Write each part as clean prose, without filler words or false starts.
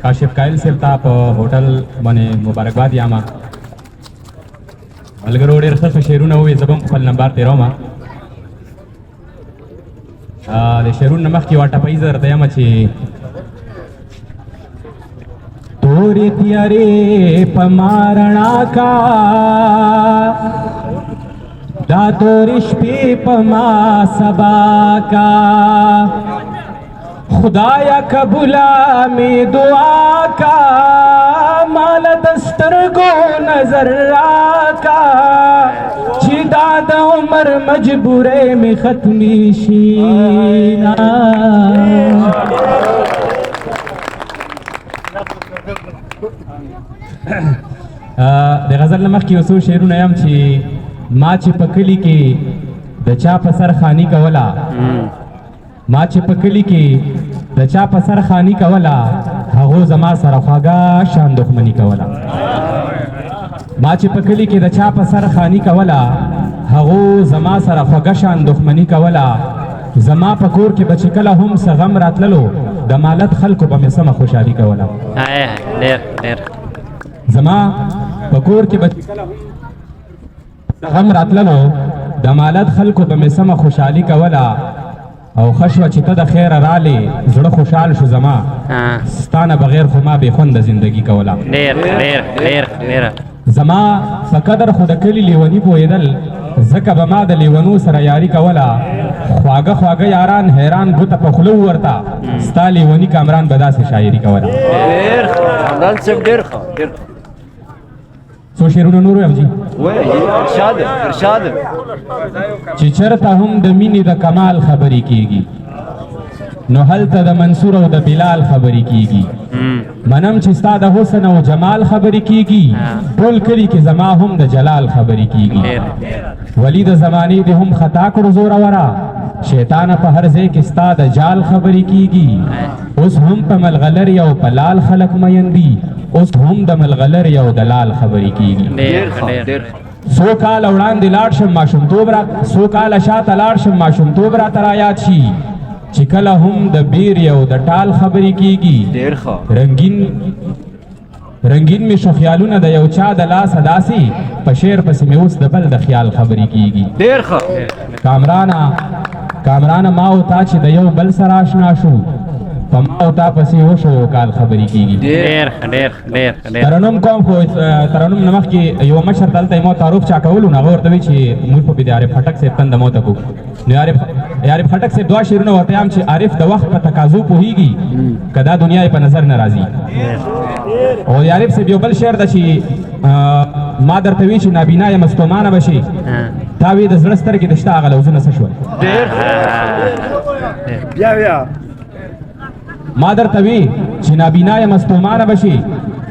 काशिफ कायल से ताप होटल बने मुबारकबाद यामा मलगरो ډېر ښه شعرونه وې زه به هم خپل نمبر تېروم د شعرونو نه مخکې یوه ټپۍ زه درته یم چې تورې تیارې په ما رڼا کا دا تورې شپې په ما سبا کا خدایا قبولا می دعا کا مال دسترگو نظر راکا چی داد عمر مجبورے میں ختمی شینا د غزل نمخ کی وسو شعرونه یم چې ما چې په کلي کې د چا په سر خانی کولا ما چې په کلي کې د چا په سر خانی کولا هغو زما سره خواږه شان دښمني کوله ما چې په کلي کې د چا په سر خانی کوله هغو زما سره خوږه شان دښمني کوله زما په کور کې به چې کله هم څه غم راتللو د مالت خلکو به مې سمه خوشحالي کوله زما په کور کې به چې کله هم څه غم راتللو د مالت خلکو به مې سمه خوشحالي کوله او خشوه چې ته د خیره رالې زړه خوشحال شو زما ستانه بغیر خو ما بې خونده زندګي کوله زما په قدر خو د کلي لیوني پوهېدل ځکه به ما د لیونو سره یاري کوله خواږه خواږه یاران حیران ګوته په خوله ورته ستا لیوني کامران به داسې شاعري کوله څو شعرونه نور ویم جي چې چېرته هم د مینې د کمال خبرې کېږي نو هلته د منصور او د بلال خبرې کېږي منم چې ستا د حسن او جمال خبرې کېږي ټول کلي کې زما هم د جلال خبرې کېږي ولی د زمانې دې هم خطا کړو زوروره شیطانه په هر ځای کې ستا د جال خبرې کېږي اوس هم په ملغلرې او په لال خلک مین دي اوس هم د ملغلرې او د لال خبرې کېږي څو کاله وړاندې لاړ شم ماشومتوب را څو کاله شاته لاړ شم ماشومتوب راته رایاد شي چې کله هم د بیرې او د ټال خبرې کېږي رنګین مې شو خیالونه د یو چا د لاسه داسې په شعر پسې مې اوس د بل د خیال خبرې کېږي کامرانه ما او تا چې د یو بل سره آشنا شو په ما او تا پسې وشو یو کال خبرې کېږي ترنم کوم خو ترنم نه مخکې یو مشر دلته یې مو تعارف چا کولو نو هغه ورته وایي چې موږ په د عارف خټک صاحب تنده موته کوو نو عارف خټک صاحب دوه شعرونه ورته یم چې عارف د وخت په تقاضو پوهېږي که دا دنیا یې په نظر نه راځي او عارف صاحب یو بل شعر ده چې ما درته وی چې نابینا یم ستومانه به شي تا وی د زړه سترګې د شته هغه لوظونه څه شول ما درته وی چې نابینا یم ستومانه به شي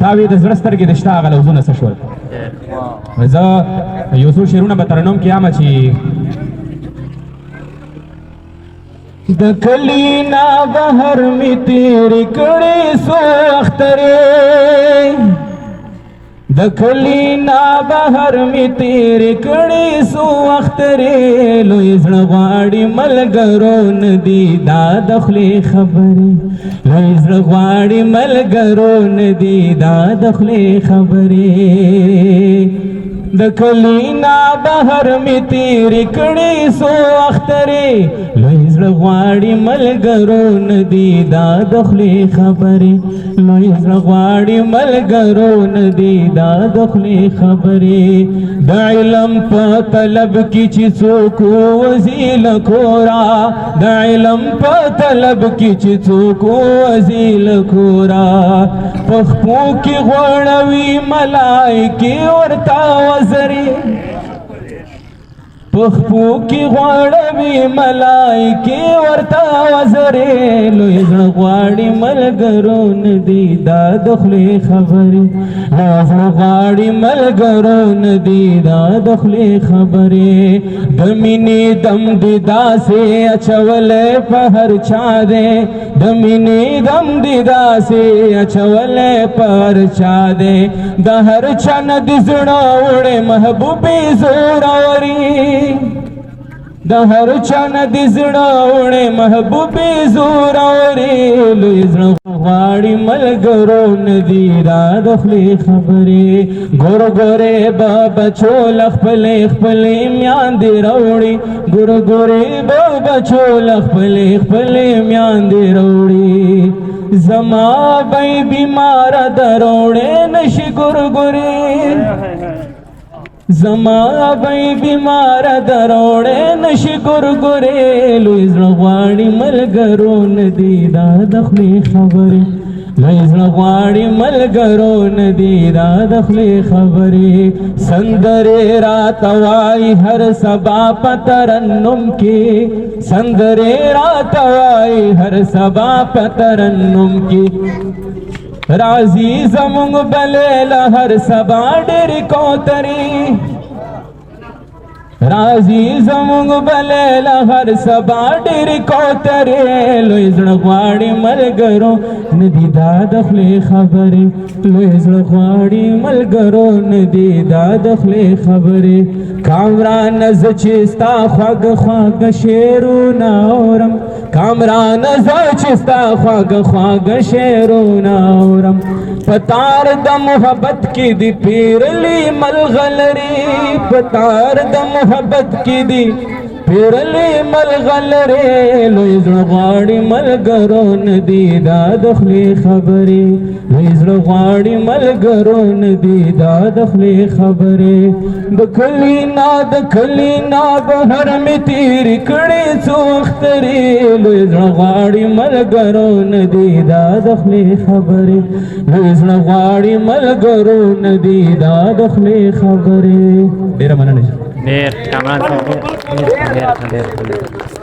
تا وی د زړه سترګې د شته هغه لوظونه څه شول زه یو څو شعرونه به ترنم کې یم چې د کلی نه بهر مې تېرې کړې څو اخترې د کلی نه بهر مې تېرې کړې څو اخترې لوی زړه غواړي ملګرو نه دي دا د خولې خبرې لوی زړه غواړي ملګرو نه دي دا د خولې خبرې د کلی نه بهر مې تېرې کړې څو اخترې لوی زړه غواړي ملګرو نه دي دا د خولې خبرې لوی زړه غواړي ملګرو نه دي دا د خولې خبرې د علم په طلب کې چې څوک وځي له کوره د علم په طلب کې چې څوک وځي له کوره په خپو کې غوړوي ملایکې ورته وزرې پخپو کی غواړوي ملایکې ورته وزرې لوی زړه غواړي ملګرو نه دي دا د خولې خبرې لوی زړه غواړي ملګرو نه دي دا د خولې خبرې د مینې دم دې داسې اچولی په هر چا دی د مینې دم دې داسې اچولی په هر چا دی د هر چا نه دې زړه وړې محبوبې زوروري د هر چا نه دې زړه وړې محبوبې زورورې لوی زړه غواړي ملګرو نه دي دا د خولې خبرې ګور ګورې به بچو له خپلې خپلې میاندې راوړي ګور ګورې به بچو له خپلې خپلې میاندې راوړي زما بی بیمار دروړې نشي ګور ګورې زما بی بیمار دروړې نشي ګور ګورې لوی زړه غواړي ملګرو نه دي دا د خولې خبرې لوی زړه غواړي ملګرو نه دي دا د خولې خبرې سندرې راته وایي هر سبا په ترنم کې سندرې راته وایي هر سبا په ترنم کې راځي زمونږ بلې له هر سبا ډېرې کوترې راځي زمونږ بلې له هر سبا ډېرې کوترې لوی زړه غواړي ملګرو نه دي دا د خولې خبرې لوی زړه غواړي ملګرو نه دي دا د خولې خبرې کامرانه زه چې ستا خواږه خواږه شعرونه اورم کامرانه زه چې ستا خواږه خواږه شعرونه اورم په تار د محبت کې دي پیرلي ملغلرې په تار د محبت کې دي پیرلي ملغلرې لوی زړه غواړي ملګرو نه دي دا د خولې خبرې لوی زړه غواړي ملګرو نه دي دا د خولې خبرې د کلي نه بهر مې تېرې کړې څو اخترې لوی زړه غواړي ملګرو نه دي دا د خولې خبرې لوی زړه غواړي ملګرو نه دي دا د خولې خبرې ډېره مننه ډېر کامران صاحب ډېر